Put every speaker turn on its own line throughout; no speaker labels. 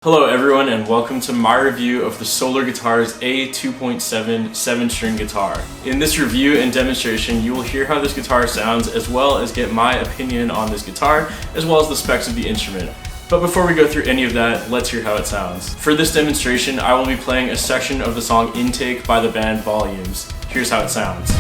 Hello everyone and welcome to my review of the Solar Guitar's A2.7 7-string guitar. In this review and demonstration you will hear how this guitar sounds as well as get my opinion on this guitar as well as the specs of the instrument. But before we go through any of that, let's hear how it sounds. For this demonstration I will be playing a section of the song Intake by the band Volumes. Here's how it sounds.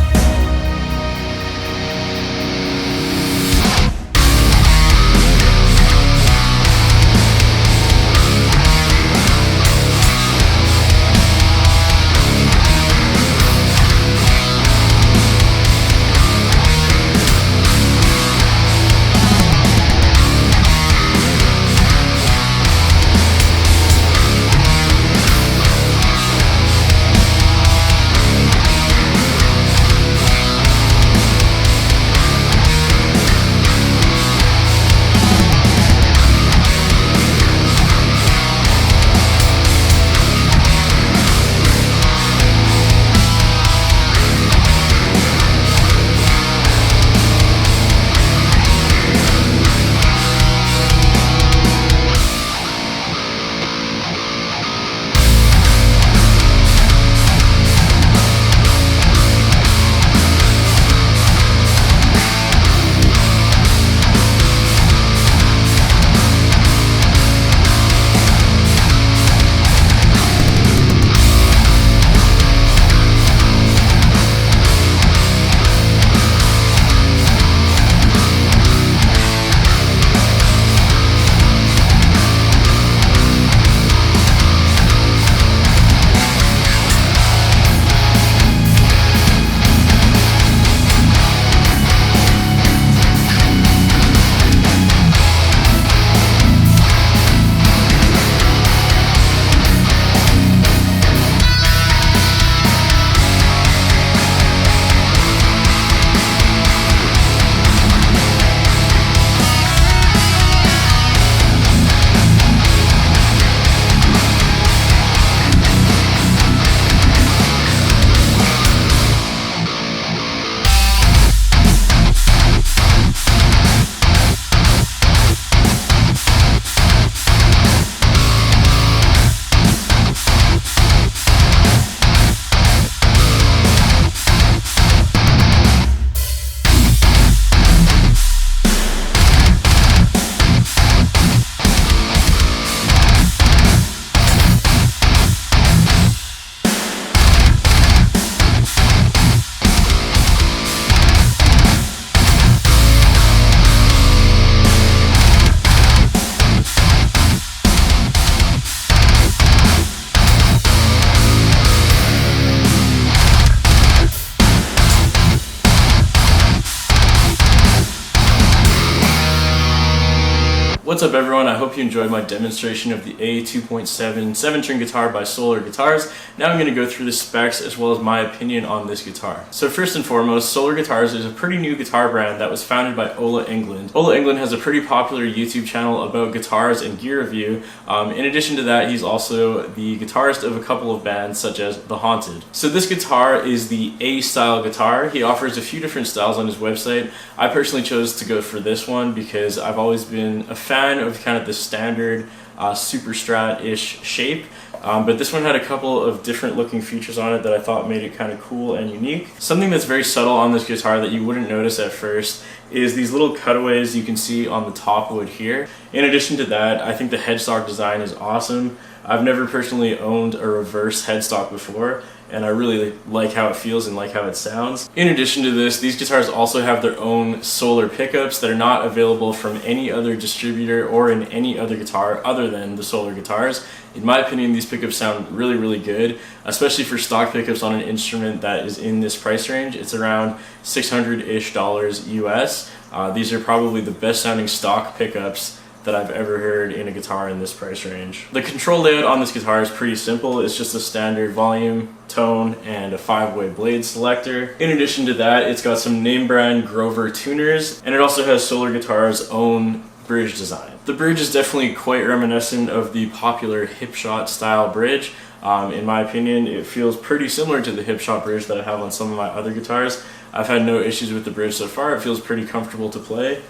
What's up everyone, I hope you enjoyed my demonstration of the A2.7 7-string guitar by Solar Guitars. Now I'm going to go through the specs as well as my opinion on this guitar. So first and foremost, Solar Guitars is a pretty new guitar brand that was founded by Ola England. Ola England has a pretty popular YouTube channel about guitars and gear review. In addition to that, he's also the guitarist of a couple of bands such as The Haunted. So this guitar is the A-style guitar. He offers a few different styles on his website. I personally chose to go for this one because I've always been a fan of kind of the standard super strat-ish shape, but this one had a couple of different looking features on it that I thought made it kind of cool and unique. Something that's very subtle on this guitar that you wouldn't notice at first is these little cutaways you can see on the top wood here. In addition to that, I think the headstock design is awesome. I've never personally owned a reverse headstock before, and I really like how it feels and like how it sounds. In addition to this, these guitars also have their own solar pickups that are not available from any other distributor or in any other guitar other than the Solar Guitars. In my opinion, these pickups sound really good, especially for stock pickups on an instrument that is in this price range. It's around $600-ish US. These are probably the best sounding stock pickups that I've ever heard in a guitar in this price range. The control layout on this guitar is pretty simple. It's just a standard volume, tone, and a 5-way blade selector. In addition to that, it's got some name brand Grover tuners, and it also has Solar Guitar's own bridge design. The bridge is definitely quite reminiscent of the popular hip shot style bridge. In my opinion, it feels pretty similar to the hip shot bridge that I have on some of my other guitars. I've had no issues with the bridge so far. It feels pretty comfortable to play.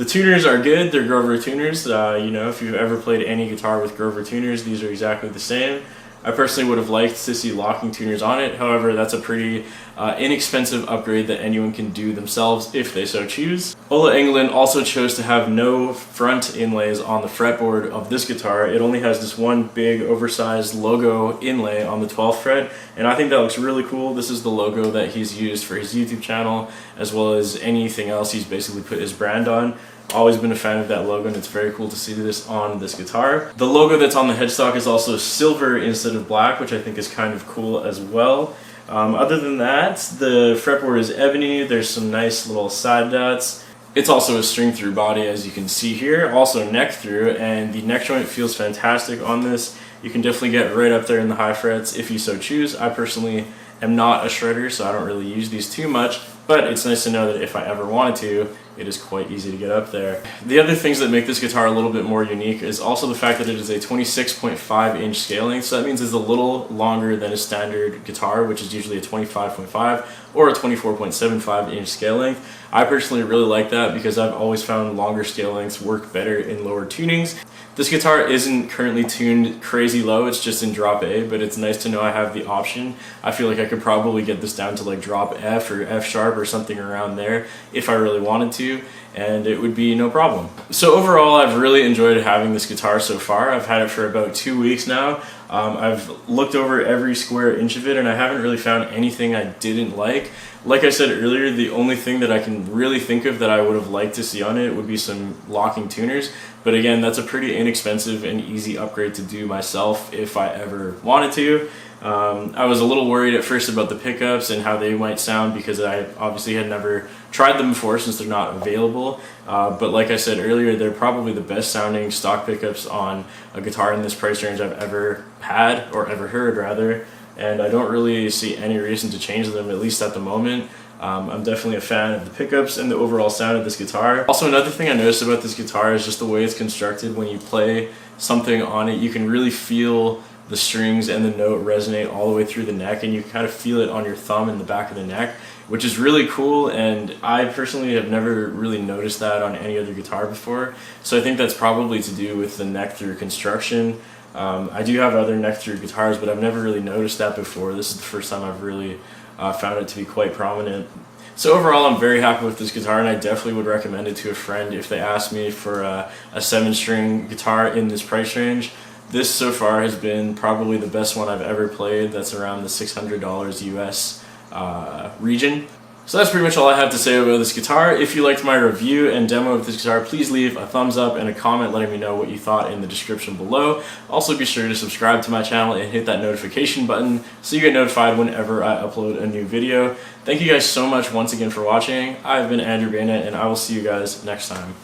The tuners are good, they're Grover tuners. You know, if you've ever played any guitar with Grover tuners, these are exactly the same. I personally would have liked to see locking tuners on it, however that's a pretty inexpensive upgrade that anyone can do themselves if they so choose. Ola Englund also chose to have no front inlays on the fretboard of this guitar. It only has this one big oversized logo inlay on the 12th fret, and I think that looks really cool. This is the logo that he's used for his YouTube channel, as well as anything else he's basically put his brand on. Always been a fan of that logo, and it's very cool to see this on this guitar. The logo that's on the headstock is also silver instead of black, which I think is kind of cool as well. Other than that, the fretboard is ebony. There's some nice little side dots. It's also a string through body, as you can see here, also neck through, and the neck joint feels fantastic on this. You can definitely get right up there in the high frets if you so choose. I personally am not a shredder, so I don't really use these too much, but it's nice to know that if I ever wanted to, it is quite easy to get up there. The other things that make this guitar a little bit more unique is also the fact that it is a 26.5 inch scale length, so that means it's a little longer than a standard guitar, which is usually a 25.5 or a 24.75 inch scale length. I personally really like that because I've always found longer scale lengths work better in lower tunings. This guitar isn't currently tuned crazy low, it's just in drop A, but it's nice to know I have the option. I feel like I could probably get this down to like drop F or F sharp or something around there if I really wanted to, and it would be no problem. So overall, I've really enjoyed having this guitar so far. I've had it for about 2 weeks now. I've looked over every square inch of it, and I haven't really found anything I didn't like. Like I said earlier, the only thing that I can really think of that I would have liked to see on it would be some locking tuners. But again, that's a pretty inexpensive and easy upgrade to do myself if I ever wanted to. I was a little worried at first about the pickups and how they might sound because I obviously had never tried them before since they're not available. But like I said earlier, they're probably the best sounding stock pickups on a guitar in this price range I've ever had, or ever heard rather. And I don't really see any reason to change them, at least at the moment. I'm definitely a fan of the pickups and the overall sound of this guitar. Also, another thing I noticed about this guitar is just the way it's constructed. When you play something on it, you can really feel the strings and the note resonate all the way through the neck, and you kind of feel it on your thumb in the back of the neck, which is really cool, and I personally have never really noticed that on any other guitar before. So I think that's probably to do with the neck through construction. I do have other neck through guitars, but I've never really noticed that before. This is the first time I've really found it to be quite prominent. So overall, I'm very happy with this guitar, and I definitely would recommend it to a friend if they ask me for a 7-string guitar in this price range. This so far has been probably the best one I've ever played. That's around the $600 US region. So that's pretty much all I have to say about this guitar. If you liked my review and demo of this guitar, please leave a thumbs up and a comment letting me know what you thought in the description below. Also, be sure to subscribe to my channel and hit that notification button so you get notified whenever I upload a new video. Thank you guys so much once again for watching. I've been Andrew Baena, and I will see you guys next time.